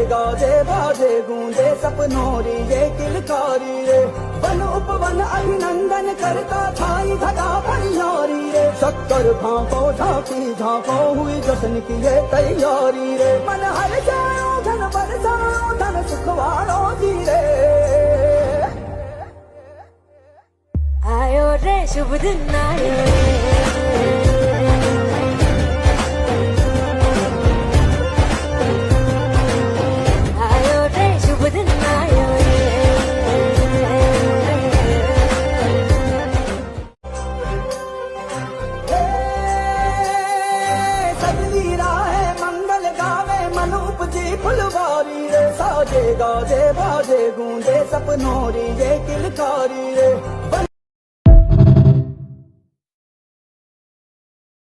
गाजे बाजे गूंजे सपनों री ये किलकारी रे। वन उपवन अभिनंदन करता छाई धगा भरियारी रे। शक्कर भांको झांकी झांको हुई जश्न की ये तैयारी रे। मन हर जाओ धन बरसाओ धन सुखवारो जी रे। आयो रे शुभ दिन आयो रे शुभ दिन आयो सजली राहे मंगल गावे मन उपजी फुलवारी रे। साजे गाजे बाजे गूंजे सपनों री ये किलकारी